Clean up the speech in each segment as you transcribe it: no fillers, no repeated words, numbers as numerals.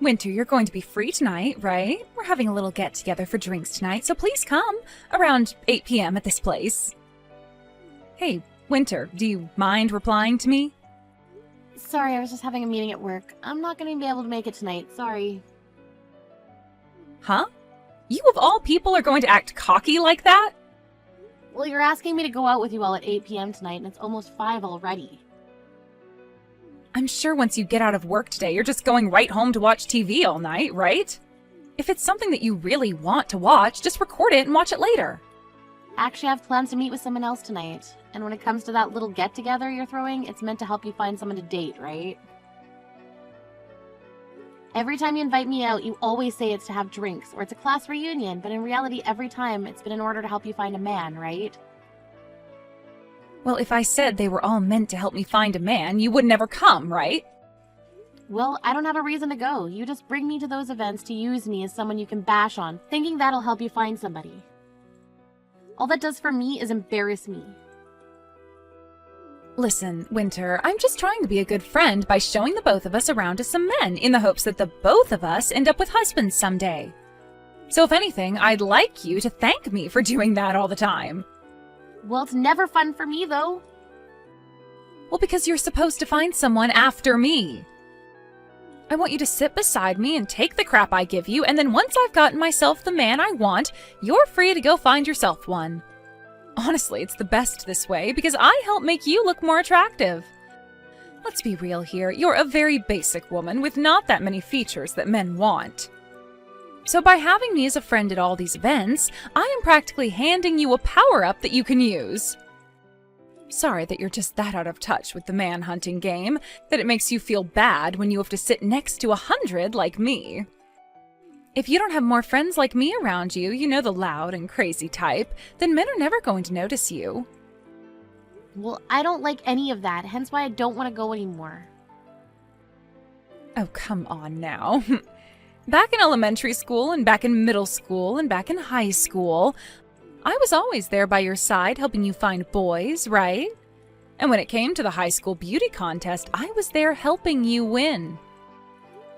Winter, you're going to be free tonight, right? We're having a little get-together for drinks tonight, so please come around 8 p.m. at this place. Hey, Winter, do you mind replying to me? Sorry, I was just having a meeting at work. I'm not going to be able to make it tonight, sorry. Huh? You of all people are going to act cocky like that? Well, you're asking me to go out with you all at 8 p.m. tonight, and it's almost 5 already. I'm sure once you get out of work today, you're just going right home to watch TV all night, right? If it's something that you really want to watch, just record it and watch it later. Actually, I have plans to meet with someone else tonight. And when it comes to that little get-together you're throwing, it's meant to help you find someone to date, right? Every time you invite me out, you always say it's to have drinks, or it's a class reunion, but in reality, every time, it's been in order to help you find a man, right? Well, if I said they were all meant to help me find a man, you would never come, right? Well, I don't have a reason to go. You just bring me to those events to use me as someone you can bash on, thinking that'll help you find somebody. All that does for me is embarrass me. Listen, Winter, I'm just trying to be a good friend by showing the both of us around to some men in the hopes that the both of us end up with husbands someday. So if anything, I'd like you to thank me for doing that all the time. Well, it's never fun for me, though. Well, because you're supposed to find someone after me. I want you to sit beside me and take the crap I give you, and then once I've gotten myself the man I want, you're free to go find yourself one. Honestly, it's the best this way, because I help make you look more attractive. Let's be real here, you're a very basic woman with not that many features that men want. So by having me as a friend at all these events, I am practically handing you a power-up that you can use. Sorry that you're just that out of touch with the man-hunting game, that it makes you feel bad when you have to sit next to 100 like me. If you don't have more friends like me around you, you know, the loud and crazy type, then men are never going to notice you. Well, I don't like any of that, hence why I don't want to go anymore. Oh, come on now. Back in elementary school, and back in middle school, and back in high school, I was always there by your side helping you find boys, right? And when it came to the high school beauty contest, I was there helping you win.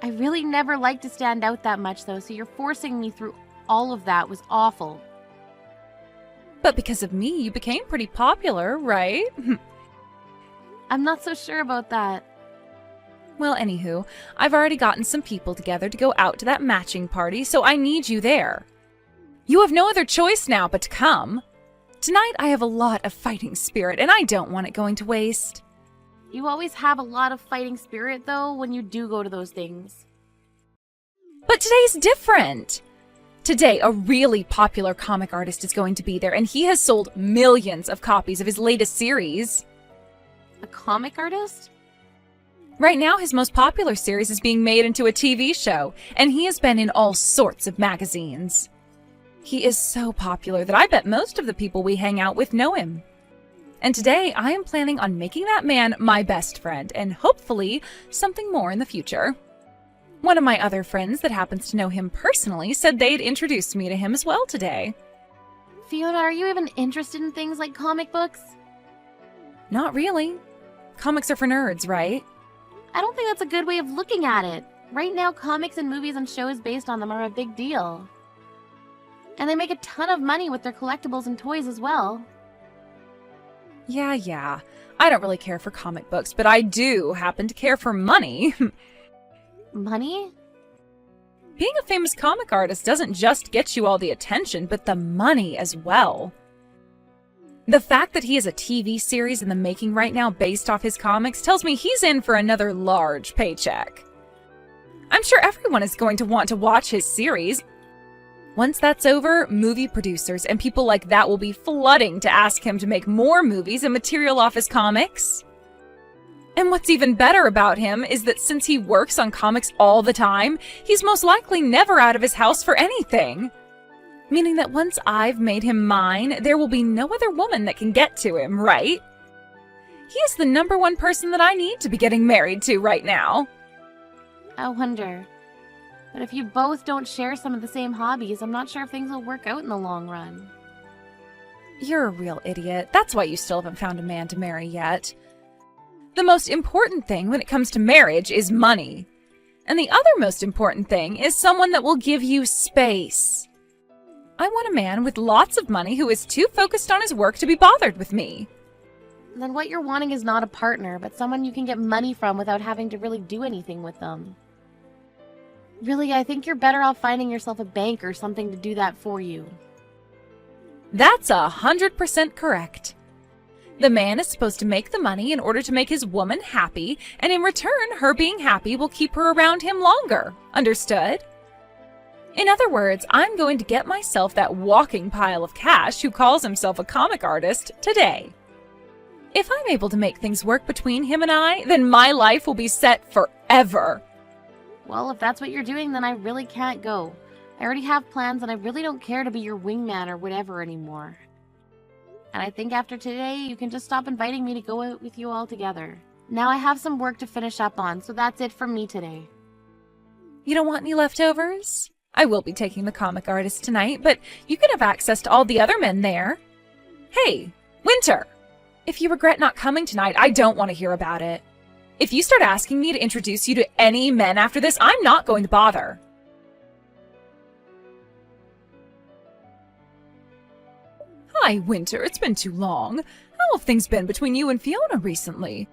I really never liked to stand out that much, though, so you're forcing me through all of that was awful. But because of me, you became pretty popular, right? I'm not so sure about that. Well, anywho, I've already gotten some people together to go out to that matching party, so I need you there. You have no other choice now but to come. Tonight I have a lot of fighting spirit, and I don't want it going to waste. You always have a lot of fighting spirit, though, when you do go to those things. But today's different. Today, a really popular comic artist is going to be there, and he has sold millions of copies of his latest series. A comic artist? Right now, his most popular series is being made into a TV show, and he has been in all sorts of magazines. He is so popular that I bet most of the people we hang out with know him. And today, I am planning on making that man my best friend, and hopefully, something more in the future. One of my other friends that happens to know him personally said they'd introduce me to him as well today. Fiona, are you even interested in things like comic books? Not really. Comics are for nerds, right? I don't think that's a good way of looking at it. Right now, comics and movies and shows based on them are a big deal. And they make a ton of money with their collectibles and toys as well. Yeah. I don't really care for comic books, but I do happen to care for money. Money? Being a famous comic artist doesn't just get you all the attention, but the money as well. The fact that he has a TV series in the making right now based off his comics tells me he's in for another large paycheck. I'm sure everyone is going to want to watch his series. Once that's over, movie producers and people like that will be flooding to ask him to make more movies and material off his comics. And what's even better about him is that since he works on comics all the time, he's most likely never out of his house for anything. Meaning that once I've made him mine, there will be no other woman that can get to him, right? He is the #1 person that I need to be getting married to right now. I wonder. But if you both don't share some of the same hobbies, I'm not sure if things will work out in the long run. You're a real idiot. That's why you still haven't found a man to marry yet. The most important thing when it comes to marriage is money. And the other most important thing is someone that will give you space. I want a man with lots of money who is too focused on his work to be bothered with me. Then what you're wanting is not a partner, but someone you can get money from without having to really do anything with them. Really, I think you're better off finding yourself a bank or something to do that for you. That's 100% correct. The man is supposed to make the money in order to make his woman happy, and in return, her being happy will keep her around him longer. Understood? In other words, I'm going to get myself that walking pile of cash who calls himself a comic artist today. If I'm able to make things work between him and I, then my life will be set forever. Well, if that's what you're doing, then I really can't go. I already have plans, and I really don't care to be your wingman or whatever anymore. And I think after today, you can just stop inviting me to go out with you all together. Now I have some work to finish up on, so that's it from me today. You don't want any leftovers? I will be taking the comic artist tonight, but you can have access to all the other men there. Hey, Winter! If you regret not coming tonight, I don't want to hear about it. If you start asking me to introduce you to any men after this, I'm not going to bother. Hi, Winter. It's been too long. How have things been between you and Fiona recently?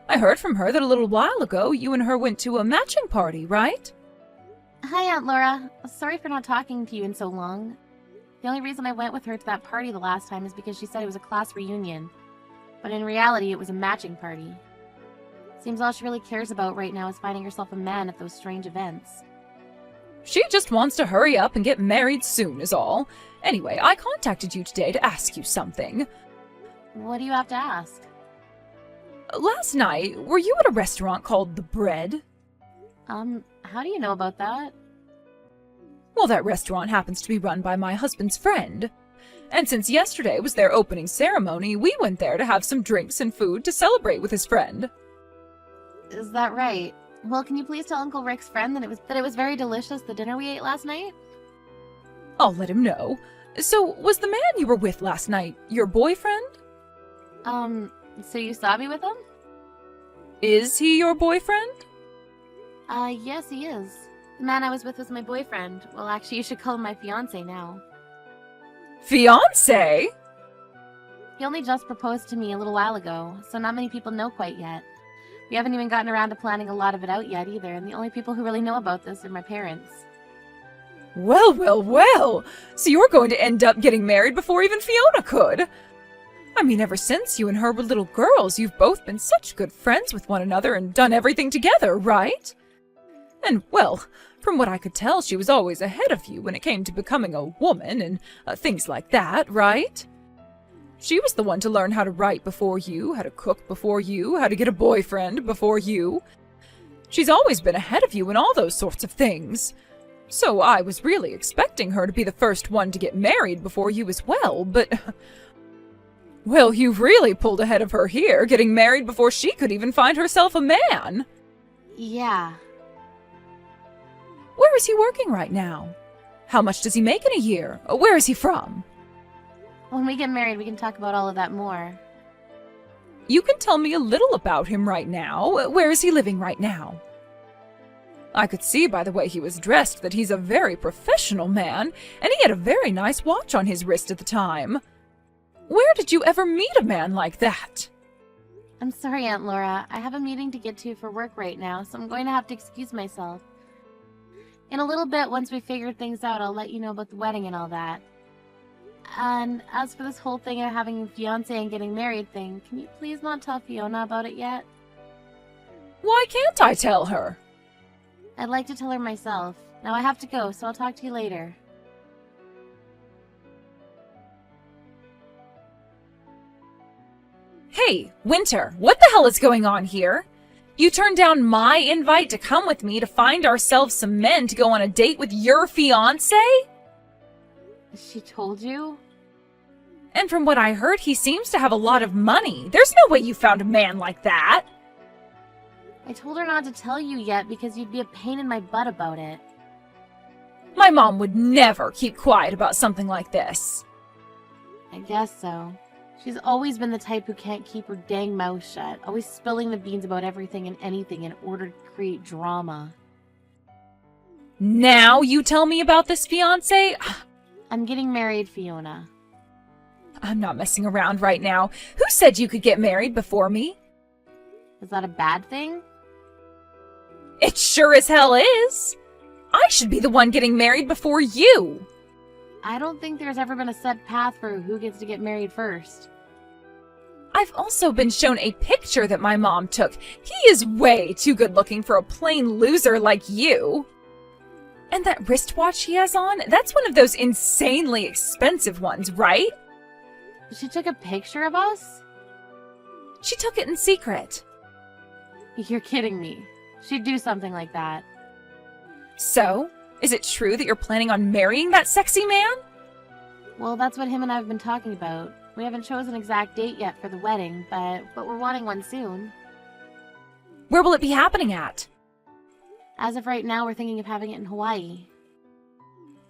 I heard from her that a little while ago you and her went to a matching party, right? Hi, Aunt Laura. Sorry for not talking to you in so long. The only reason I went with her to that party the last time is because she said it was a class reunion. But in reality, it was a matching party. Seems all she really cares about right now is finding herself a man at those strange events. She just wants to hurry up and get married soon is all. Anyway, I contacted you today to ask you something. What do you have to ask? Last night, were you at a restaurant called The Bread? How do you know about that? Well, that restaurant happens to be run by my husband's friend. And since yesterday was their opening ceremony, we went there to have some drinks and food to celebrate with his friend. Is that right? Well, can you please tell Uncle Rick's friend that it was very delicious, the dinner we ate last night? I'll let him know. So, was the man you were with last night your boyfriend? So you saw me with him? Is he your boyfriend? Yes, he is. The man I was with was my boyfriend. Well, actually, you should call him my fiancé now. Fiancé? He only just proposed to me a little while ago, so not many people know quite yet. We haven't even gotten around to planning a lot of it out yet either, and the only people who really know about this are my parents. Well, well, well! So you're going to end up getting married before even Fiona could! I mean, ever since you and her were little girls, you've both been such good friends with one another and done everything together, right? And, well, from what I could tell, she was always ahead of you when it came to becoming a woman and things like that, right? She was the one to learn how to write before you, how to cook before you, how to get a boyfriend before you. She's always been ahead of you in all those sorts of things. So I was really expecting her to be the first one to get married before you as well, but... Well, you've really pulled ahead of her here, getting married before she could even find herself a man. Yeah. Where is he working right now? How much does he make in a year? Where is he from? When we get married, we can talk about all of that more. You can tell me a little about him right now. Where is he living right now? I could see by the way he was dressed that he's a very professional man, and he had a very nice watch on his wrist at the time. Where did you ever meet a man like that? I'm sorry, Aunt Laura. I have a meeting to get to for work right now, so I'm going to have to excuse myself. In a little bit, once we figure things out, I'll let you know about the wedding and all that. And as for this whole thing of having a fiancé and getting married thing, can you please not tell Fiona about it yet? Why can't I tell her? I'd like to tell her myself. Now I have to go, so I'll talk to you later. Hey, Winter, what the hell is going on here? You turned down my invite to come with me to find ourselves some men to go on a date with your fiancé? She told you? And from what I heard, he seems to have a lot of money. There's no way you found a man like that. I told her not to tell you yet because you'd be a pain in my butt about it. My mom would never keep quiet about something like this. I guess so. She's always been the type who can't keep her dang mouth shut, always spilling the beans about everything and anything in order to create drama. Now you tell me about this fiancé? I'm getting married, Fiona. I'm not messing around right now. Who said you could get married before me? Is that a bad thing? It sure as hell is. I should be the one getting married before you. I don't think there's ever been a set path for who gets to get married first. I've also been shown a picture that my mom took. He is way too good looking for a plain loser like you. And that wristwatch he has on, that's one of those insanely expensive ones, right? She took a picture of us? She took it in secret. You're kidding me. She'd do something like that. So, is it true that you're planning on marrying that sexy man? Well, that's what him and I have been talking about. We haven't chosen an exact date yet for the wedding, but we're wanting one soon. Where will it be happening at? As of right now, we're thinking of having it in Hawaii.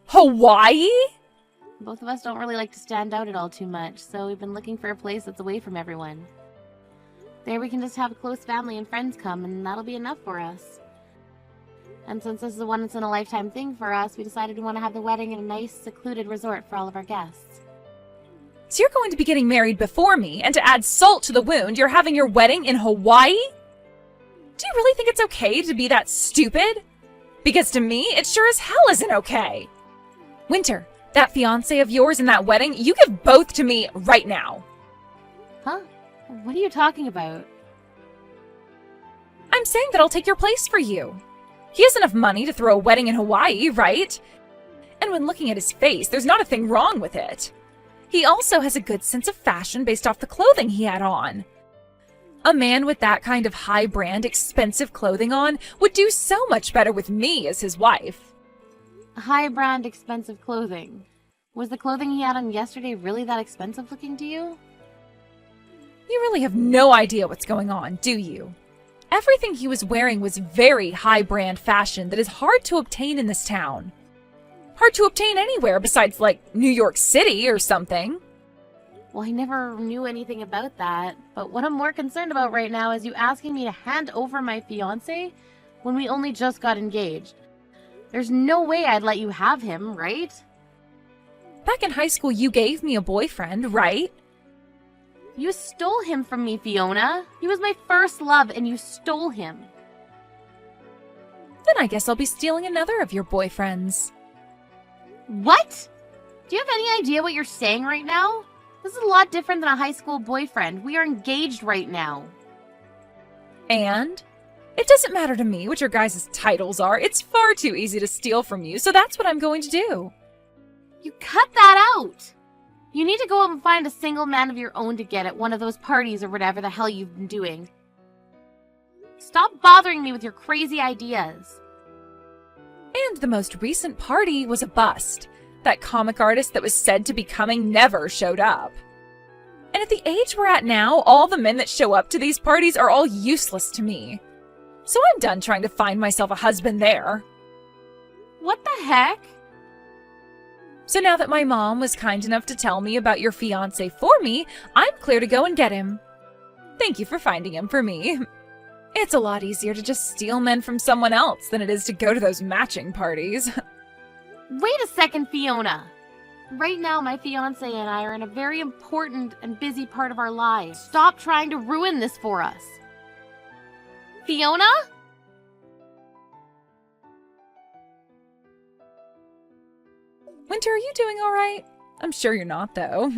Hawaii? Both of us don't really like to stand out at all too much, so we've been looking for a place that's away from everyone. There we can just have close family and friends come, and that'll be enough for us. And since this is a once-in-a-lifetime thing for us, we decided we want to have the wedding in a nice, secluded resort for all of our guests. So you're going to be getting married before me, and to add salt to the wound, you're having your wedding in Hawaii? Do you really think it's okay to be that stupid? Because to me, it sure as hell isn't okay. Winter, that fiancé of yours and that wedding, you give both to me right now. Huh? What are you talking about? I'm saying that I'll take your place for you. He has enough money to throw a wedding in Hawaii, right? And when looking at his face, there's not a thing wrong with it. He also has a good sense of fashion based off the clothing he had on. A man with that kind of high-brand, expensive clothing on would do so much better with me as his wife. High-brand, expensive clothing. Was the clothing he had on yesterday really that expensive looking to you? You really have no idea what's going on, do you? Everything he was wearing was very high-brand fashion that is hard to obtain in this town. Hard to obtain anywhere besides, like, New York City or something. Well, I never knew anything about that, but what I'm more concerned about right now is you asking me to hand over my fiancé when we only just got engaged. There's no way I'd let you have him, right? Back in high school, you gave me a boyfriend, right? You stole him from me, Fiona. He was my first love, and you stole him. Then I guess I'll be stealing another of your boyfriends. What? Do you have any idea what you're saying right now? This is a lot different than a high school boyfriend. We are engaged right now. And? It doesn't matter to me what your guys' titles are. It's far too easy to steal from you, so that's what I'm going to do. You cut that out! You need to go out and find a single man of your own to get at one of those parties or whatever the hell you've been doing. Stop bothering me with your crazy ideas. And the most recent party was a bust. That comic artist that was said to be coming never showed up. And at the age we're at now, all the men that show up to these parties are all useless to me. So I'm done trying to find myself a husband there. What the heck? So now that my mom was kind enough to tell me about your fiancé for me, I'm clear to go and get him. Thank you for finding him for me. It's a lot easier to just steal men from someone else than it is to go to those matching parties. Wait a second, Fiona. Right now, my fiancé and I are in a very important and busy part of our lives. Stop trying to ruin this for us. Fiona? Winter, are you doing all right? I'm sure you're not, though.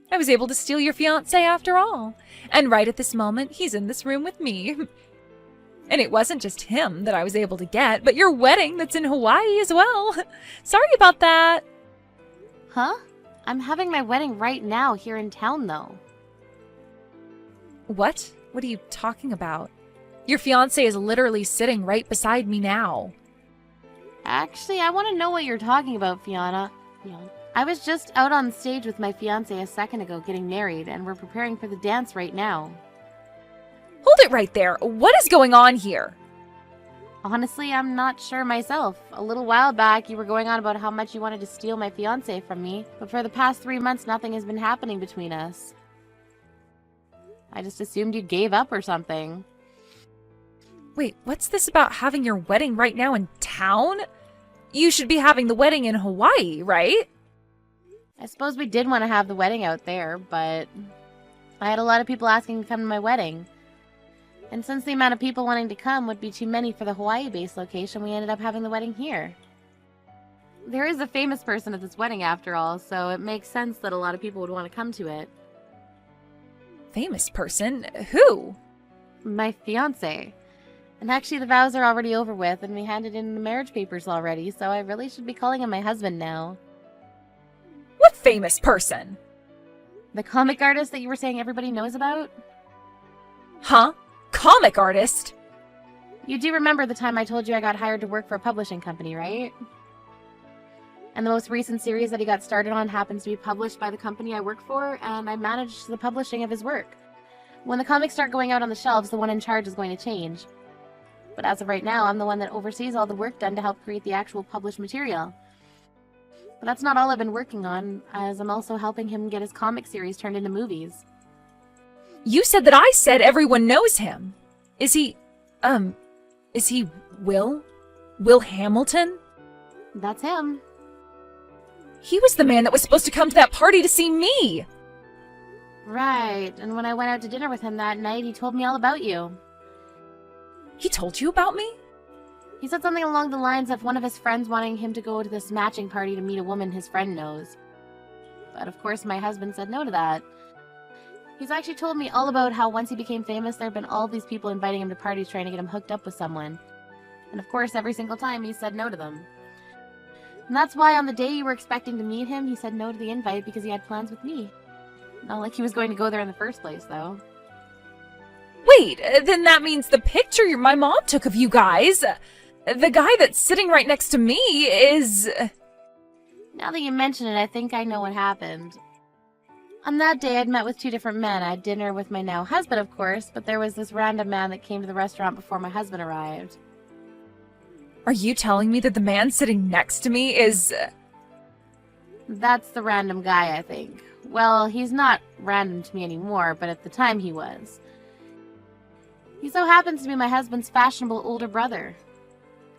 I was able to steal your fiancé after all. And right at this moment, he's in this room with me. And it wasn't just him that I was able to get, but your wedding that's in Hawaii as well. Sorry about that. Huh? I'm having my wedding right now here in town, though. What? What are you talking about? Your fiancé is literally sitting right beside me now. Actually, I want to know what you're talking about, Fiona. I was just out on stage with my fiancé a second ago getting married, and we're preparing for the dance right now. Hold it right there. What is going on here? Honestly, I'm not sure myself. A little while back, you were going on about how much you wanted to steal my fiancé from me, but for the past 3 months, nothing has been happening between us. I just assumed you gave up or something. Wait, what's this about having your wedding right now in town? You should be having the wedding in Hawaii, right? I suppose we did want to have the wedding out there, but I had a lot of people asking to come to my wedding. And since the amount of people wanting to come would be too many for the Hawaii-based location, we ended up having the wedding here. There is a famous person at this wedding after all, so it makes sense that a lot of people would want to come to it. Famous person? Who? My fiancé. And actually the vows are already over with, and we handed in the marriage papers already, so I really should be calling him my husband now. What famous person? The comic artist that you were saying everybody knows about? Huh? Comic artist? You do remember the time I told you I got hired to work for a publishing company, right? And the most recent series that he got started on happens to be published by the company I work for, and I managed the publishing of his work. When the comics start going out on the shelves, the one in charge is going to change. But as of right now, I'm the one that oversees all the work done to help create the actual published material. But that's not all I've been working on, as I'm also helping him get his comic series turned into movies. You said that I said everyone knows him. Is he Will? Will Hamilton? That's him. He was the man that was supposed to come to that party to see me! Right, and when I went out to dinner with him that night, he told me all about you. He told you about me? He said something along the lines of one of his friends wanting him to go to this matching party to meet a woman his friend knows. But of course my husband said no to that. He's actually told me all about how once he became famous, there have been all these people inviting him to parties trying to get him hooked up with someone. And of course every single time he said no to them. And that's why on the day you were expecting to meet him, he said no to the invite because he had plans with me. Not like he was going to go there in the first place, though. Wait, then that means the picture my mom took of you guys, the guy that's sitting right next to me is... Now that you mention it, I think I know what happened. On that day, I'd met with two different men. I had dinner with my now husband, of course, but there was this random man that came to the restaurant before my husband arrived. Are you telling me that the man sitting next to me is... That's the random guy, I think. Well, he's not random to me anymore, but at the time he was. He so happens to be my husband's fashionable older brother.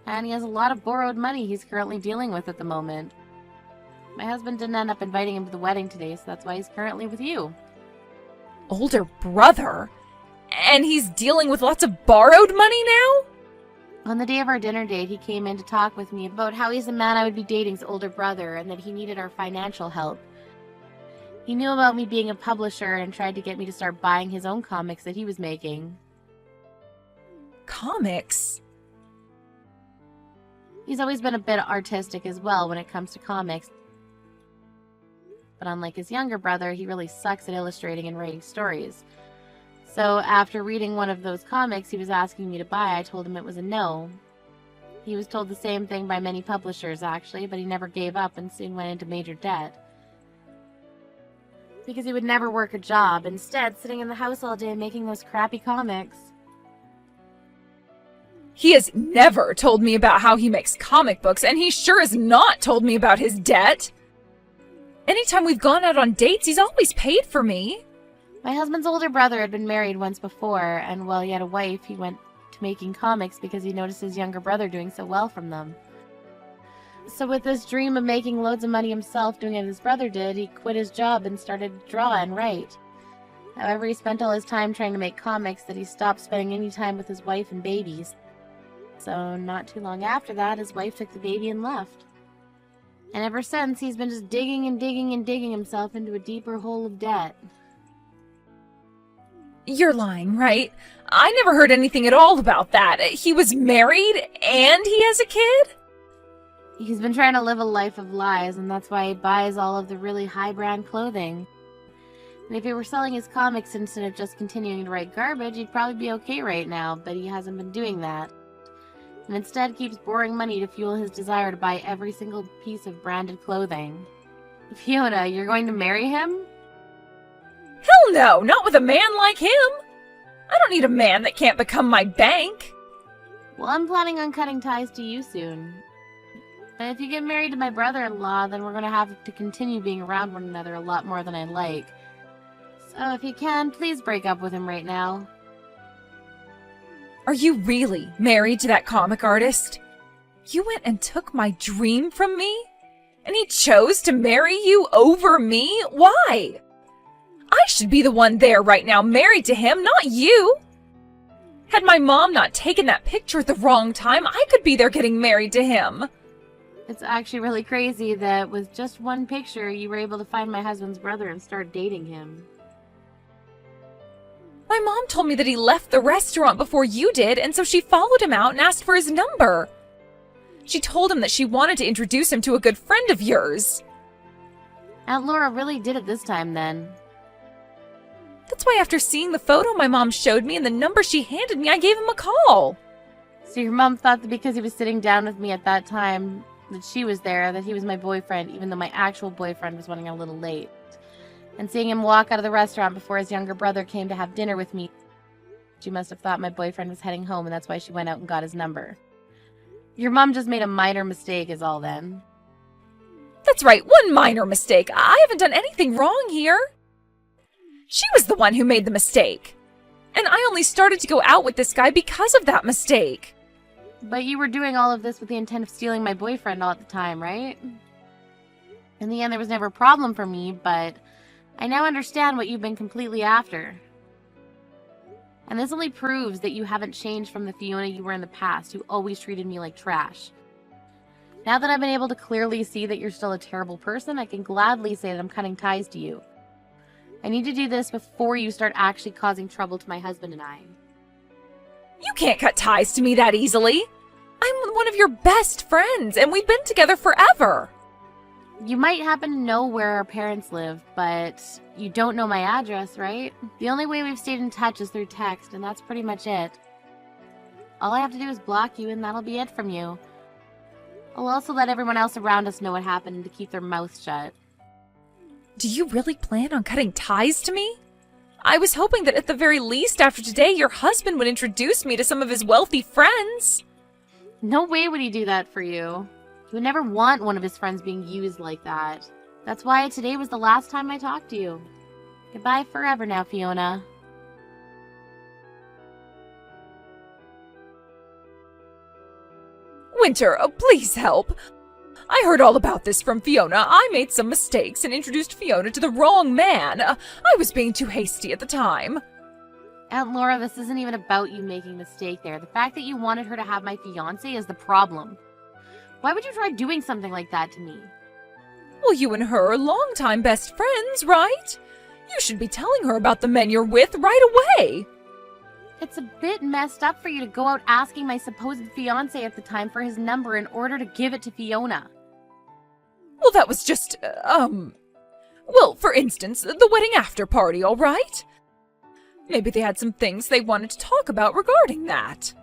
And he has a lot of borrowed money he's currently dealing with at the moment. My husband didn't end up inviting him to the wedding today, so that's why he's currently with you. Older brother? And he's dealing with lots of borrowed money now? On the day of our dinner date, he came in to talk with me about how he's the man I would be dating's older brother and that he needed our financial help. He knew about me being a publisher and tried to get me to start buying his own comics that he was making. Comics? He's always been a bit artistic as well when it comes to comics. But unlike his younger brother, he really sucks at illustrating and writing stories. So after reading one of those comics he was asking me to buy, I told him it was a no. He was told the same thing by many publishers actually, but he never gave up and soon went into major debt. Because he would never work a job, instead sitting in the house all day making those crappy comics. He has never told me about how he makes comic books, and he sure has not told me about his debt. Anytime we've gone out on dates, he's always paid for me. My husband's older brother had been married once before, and while he had a wife, he went to making comics because he noticed his younger brother doing so well from them. So with this dream of making loads of money himself doing as his brother did, he quit his job and started to draw and write. However, he spent all his time trying to make comics that he stopped spending any time with his wife and babies. So not too long after that, his wife took the baby and left. And ever since, he's been just digging and digging and digging himself into a deeper hole of debt. You're lying, right? I never heard anything at all about that. He was married and he has a kid? He's been trying to live a life of lies, and that's why he buys all of the really high-brand clothing. And if he were selling his comics instead of just continuing to write garbage, he'd probably be okay right now, but he hasn't been doing that. And instead keeps borrowing money to fuel his desire to buy every single piece of branded clothing. Fiona, you're going to marry him? Hell no, not with a man like him. I don't need a man that can't become my bank. Well, I'm planning on cutting ties to you soon. And if you get married to my brother-in-law, then we're going to have to continue being around one another a lot more than I like. So if you can, please break up with him right now. Are you really married to that comic artist? You went and took my dream from me? And he chose to marry you over me? Why? I should be the one there right now married to him, not you. Had my mom not taken that picture at the wrong time, I could be there getting married to him. It's actually really crazy that with just one picture, you were able to find my husband's brother and start dating him. My mom told me that he left the restaurant before you did, and so she followed him out and asked for his number. She told him that she wanted to introduce him to a good friend of yours. Aunt Laura really did it this time then. That's why after seeing the photo my mom showed me and the number she handed me, I gave him a call. So your mom thought that because he was sitting down with me at that time, that she was there, that he was my boyfriend, even though my actual boyfriend was running a little late. And seeing him walk out of the restaurant before his younger brother came to have dinner with me, she must have thought my boyfriend was heading home, and that's why she went out and got his number. Your mom just made a minor mistake is all then. That's right, one minor mistake. I haven't done anything wrong here. She was the one who made the mistake. And I only started to go out with this guy because of that mistake. But you were doing all of this with the intent of stealing my boyfriend all at the time, right? In the end, there was never a problem for me, but I now understand what you've been completely after. And this only proves that you haven't changed from the Fiona you were in the past, who always treated me like trash. Now that I've been able to clearly see that you're still a terrible person, I can gladly say that I'm cutting ties to you. I need to do this before you start actually causing trouble to my husband and I. You can't cut ties to me that easily. I'm one of your best friends, and we've been together forever. You might happen to know where our parents live, but you don't know my address, right? The only way we've stayed in touch is through text, and that's pretty much it. All I have to do is block you, and that'll be it from you. I'll also let everyone else around us know what happened and to keep their mouths shut. Do you really plan on cutting ties to me? I was hoping that at the very least after today, your husband would introduce me to some of his wealthy friends. No way would he do that for you. He would never want one of his friends being used like that. That's why today was the last time I talked to you. Goodbye forever now, Fiona. Winter, please help. I heard all about this from Fiona. I made some mistakes and introduced Fiona to the wrong man. I was being too hasty at the time. Aunt Laura, this isn't even about you making a mistake there. The fact that you wanted her to have my fiancé is the problem. Why would you try doing something like that to me? Well, you and her are longtime best friends, right? You should be telling her about the men you're with right away. It's a bit messed up for you to go out asking my supposed fiancé at the time for his number in order to give it to Fiona. Well, that was just, well, for instance, the wedding after party, all right? Maybe they had some things they wanted to talk about regarding that.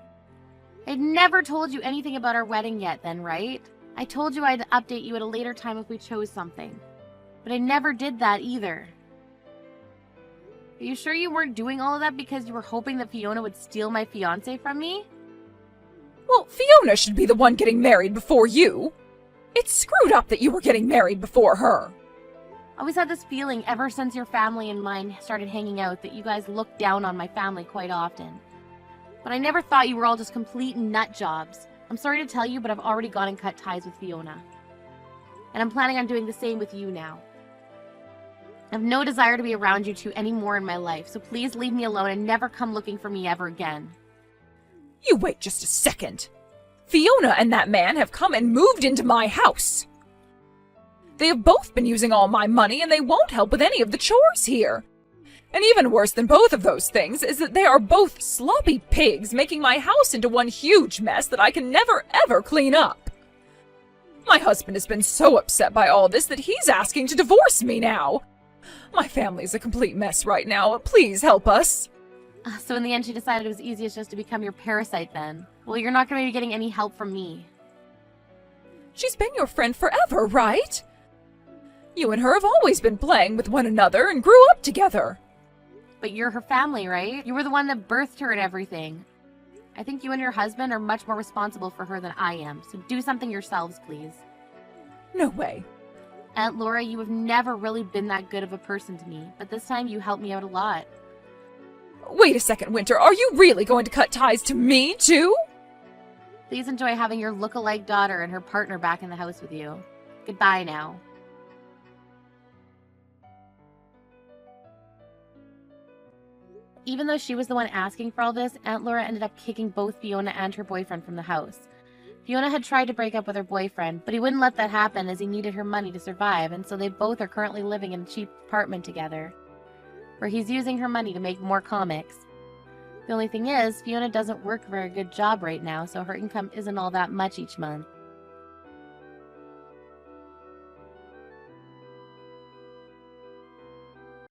I'd never told you anything about our wedding yet then, right? I told you I'd update you at a later time if we chose something. But I never did that either. Are you sure you weren't doing all of that because you were hoping that Fiona would steal my fiancé from me? Well, Fiona should be the one getting married before you. It's screwed up that you were getting married before her. I always had this feeling ever since your family and mine started hanging out that you guys looked down on my family quite often. But I never thought you were all just complete nut jobs. I'm sorry to tell you, but I've already gone and cut ties with Fiona. And I'm planning on doing the same with you now. I have no desire to be around you two anymore in my life, so please leave me alone and never come looking for me ever again. You wait just a second. Fiona and that man have come and moved into my house. They have both been using all my money, and they won't help with any of the chores here. And even worse than both of those things is that they are both sloppy pigs, making my house into one huge mess that I can never ever clean up. My husband has been so upset by all this that he's asking to divorce me now. My family's a complete mess right now. Please help us. So in the end, she decided it was easiest just to become your parasite then. Well, you're not going to be getting any help from me. She's been your friend forever, right? You and her have always been playing with one another and grew up together. But you're her family, right? You were the one that birthed her and everything. I think you and your husband are much more responsible for her than I am, so do something yourselves, please. No way. Aunt Laura, you have never really been that good of a person to me, but this time you helped me out a lot. Wait a second, Winter, are you really going to cut ties to me, too? Please enjoy having your look-alike daughter and her partner back in the house with you. Goodbye now. Even though she was the one asking for all this, Aunt Laura ended up kicking both Fiona and her boyfriend from the house. Fiona had tried to break up with her boyfriend, but he wouldn't let that happen as he needed her money to survive, and so they both are currently living in a cheap apartment together, where he's using her money to make more comics. The only thing is, Fiona doesn't work a very good job right now, so her income isn't all that much each month.